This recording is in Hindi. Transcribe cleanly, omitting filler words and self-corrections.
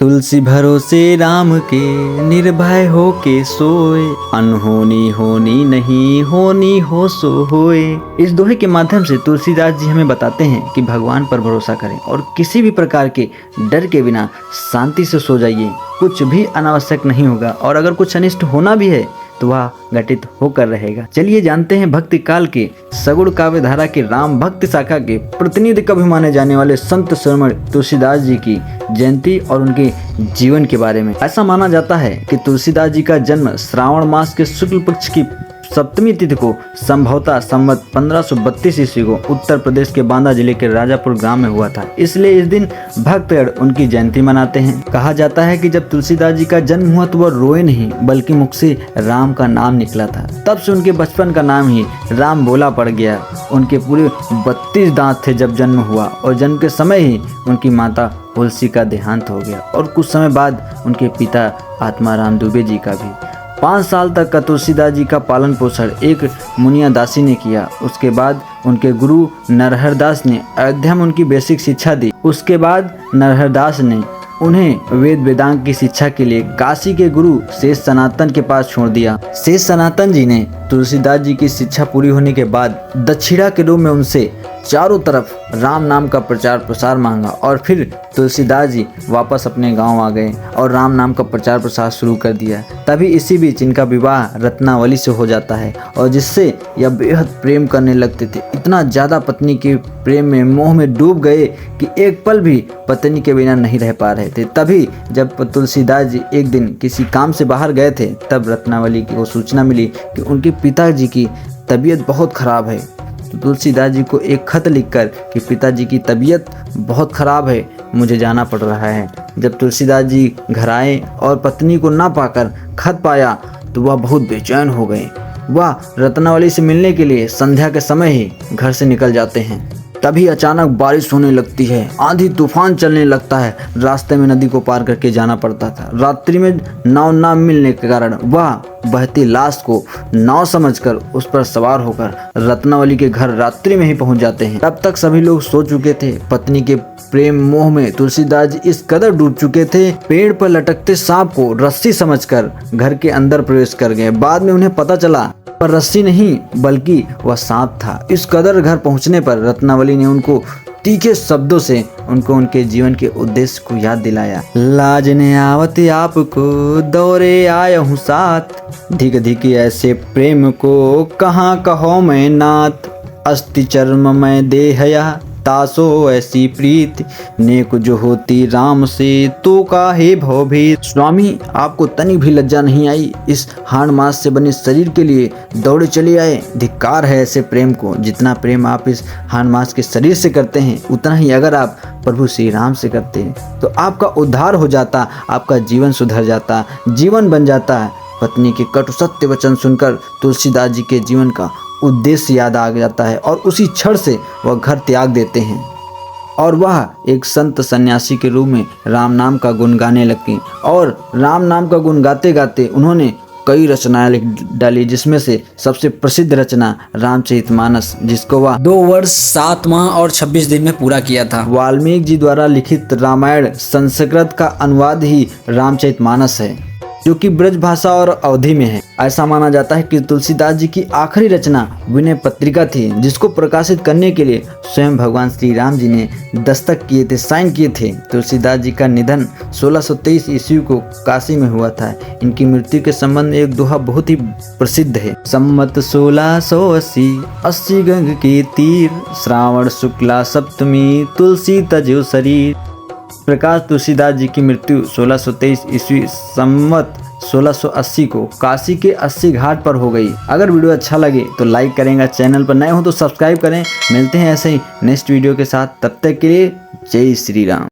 तुलसी भरोसे राम के निर्भय हो के सोए, अनहोनी होनी नहीं होनी हो सो होए। इस दोहे के माध्यम से तुलसीदास जी हमें बताते हैं कि भगवान पर भरोसा करें और किसी भी प्रकार के डर के बिना शांति से सो जाइए। कुछ भी अनावश्यक नहीं होगा और अगर कुछ अनिष्ट होना भी है तो वह घटित होकर रहेगा। चलिए जानते हैं भक्ति काल के सगुण काव्य धारा के राम भक्ति शाखा के प्रतिनिधि कवि माने जाने वाले संत शिरोमणि तुलसीदास जी की जयंती और उनके जीवन के बारे में। ऐसा माना जाता है कि तुलसीदास जी का जन्म श्रावण मास के शुक्ल पक्ष की सप्तमी तिथि को संभवतः संवत 1532 ईस्वी को उत्तर प्रदेश के बांदा जिले के राजापुर गांव में हुआ था। इसलिए इस दिन भक्तगण उनकी जयंती मनाते हैं। कहा जाता है कि जब तुलसीदास जी का जन्म हुआ तो वह रोए नहीं बल्कि मुख से राम का नाम निकला था। तब से उनके बचपन का नाम ही राम बोला पड़ गया। उनके पूरे 32 दांत थे जब जन्म हुआ और जन्म के समय ही उनकी माता तुलसी का देहांत हो गया और कुछ समय बाद उनके पिता आत्माराम दुबे जी का भी। 5 साल तक का तुलसीदास जी का पालन पोषण एक मुनिया दासी ने किया। उसके बाद उनके गुरु नरहर दास ने अयोध्या में उनकी बेसिक शिक्षा दी। उसके बाद नरहर दास ने उन्हें वेद वेदांत की शिक्षा के लिए काशी के गुरु शेष सनातन के पास छोड़ दिया। शेष सनातन जी ने तुलसीदास जी की शिक्षा पूरी होने के बाद दक्षिणा के रूप में उनसे चारों तरफ राम नाम का प्रचार प्रसार मांगा और फिर तुलसीदास जी वापस अपने गांव आ गए और राम नाम का प्रचार प्रसार शुरू कर दिया। तभी इसी बीच इनका विवाह रत्नावली से हो जाता है और जिससे यह बेहद प्रेम करने लगते थे। इतना ज़्यादा पत्नी के प्रेम में मोह में डूब गए कि एक पल भी पत्नी के बिना नहीं रह पा रहे थे। तभी जब तुलसीदास जी एक दिन किसी काम से बाहर गए थे तब रत्नावली को सूचना मिली कि उनके पिताजी की तबीयत बहुत खराब है। तो तुलसीदास जी को एक खत लिखकर कि पिताजी की तबीयत बहुत खराब है, मुझे जाना पड़ रहा है। जब तुलसीदास जी घर आए और पत्नी को ना पाकर खत पाया तो वह बहुत बेचैन हो गए। वह रत्नावली से मिलने के लिए संध्या के समय ही घर से निकल जाते हैं। तभी अचानक बारिश होने लगती है, आंधी तूफान चलने लगता है। रास्ते में नदी को पार करके जाना पड़ता था। रात्रि में नाव ना मिलने के कारण वह बहती लाश को नाव समझकर उस पर सवार होकर रत्नावली के घर रात्रि में ही पहुंच जाते हैं। तब तक सभी लोग सो चुके थे। पत्नी के प्रेम मोह में तुलसीदास जी इस कदर डूब चुके थे, पेड़ पर लटकते सांप को रस्सी समझकर घर के अंदर प्रवेश कर गए। बाद में उन्हें पता चला पर रस्सी नहीं बल्कि वह सांप था। इस कदर घर पहुंचने पर रत्नावली ने उनको तीखे शब्दों से उनको उनके जीवन के उद्देश्य को याद दिलाया। लाज ने आवत आपको दौरे आया हूँ साथ, धिक धिक ऐसे प्रेम को कहाँ कहो मैं नाथ, अस्थि चर्म मैं देहया तासो ऐसी प्रीत, नेक जो होती राम से तो काहे भवभीत। स्वामी आपको तनिक भी लज्जा नहीं आई, इस हाड़ मास से बने शरीर के लिए दौड़े चले आए। धिक्कार है ऐसे प्रेम को। जितना प्रेम आप इस हाड़ मास के शरीर से करते हैं उतना ही अगर आप प्रभु श्री राम से करते हैं तो आपका उद्धार हो जाता, आपका जीवन सुधर जाता, जीवन बन जाता। पत्नी के कटु सत्य वचन सुनकर तुलसीदास जी के जीवन का उद्देश्य याद आ जाता है और उसी क्षण से वह घर त्याग देते हैं और वह एक संत सन्यासी के रूप में राम नाम का गुण गाने लगती। और राम नाम का गुण गाते गाते उन्होंने कई रचनाएं लिख डाली, जिसमें से सबसे प्रसिद्ध रचना रामचरितमानस, जिसको वह 2 वर्ष 7 माह और 26 दिन में पूरा किया था। वाल्मीकि जी द्वारा लिखित रामायण संस्कृत का अनुवाद ही रामचरितमानस है, जो कि ब्रज भाषा और अवधि में है। ऐसा माना जाता है कि तुलसीदास जी की आखिरी रचना विनय पत्रिका थी, जिसको प्रकाशित करने के लिए स्वयं भगवान श्री राम जी ने दस्तक किए थे, साइन किए थे। तुलसीदास जी का निधन 1623 ईस्वी को काशी में हुआ था। इनकी मृत्यु के संबंध में एक दोहा बहुत ही प्रसिद्ध है। सम्मत 1680 80 गंग के तीर, श्रावण शुक्ला सप्तमी तुलसी तजो शरीर। प्रकाश तुलसीदास जी की मृत्यु 1623 ईस्वी संवत 1680 को काशी के 80 घाट पर हो गई। अगर वीडियो अच्छा लगे तो लाइक करेंगे, चैनल पर नए हो तो सब्सक्राइब करें। मिलते हैं ऐसे ही नेक्स्ट वीडियो के साथ, तब तक के लिए जय श्री राम।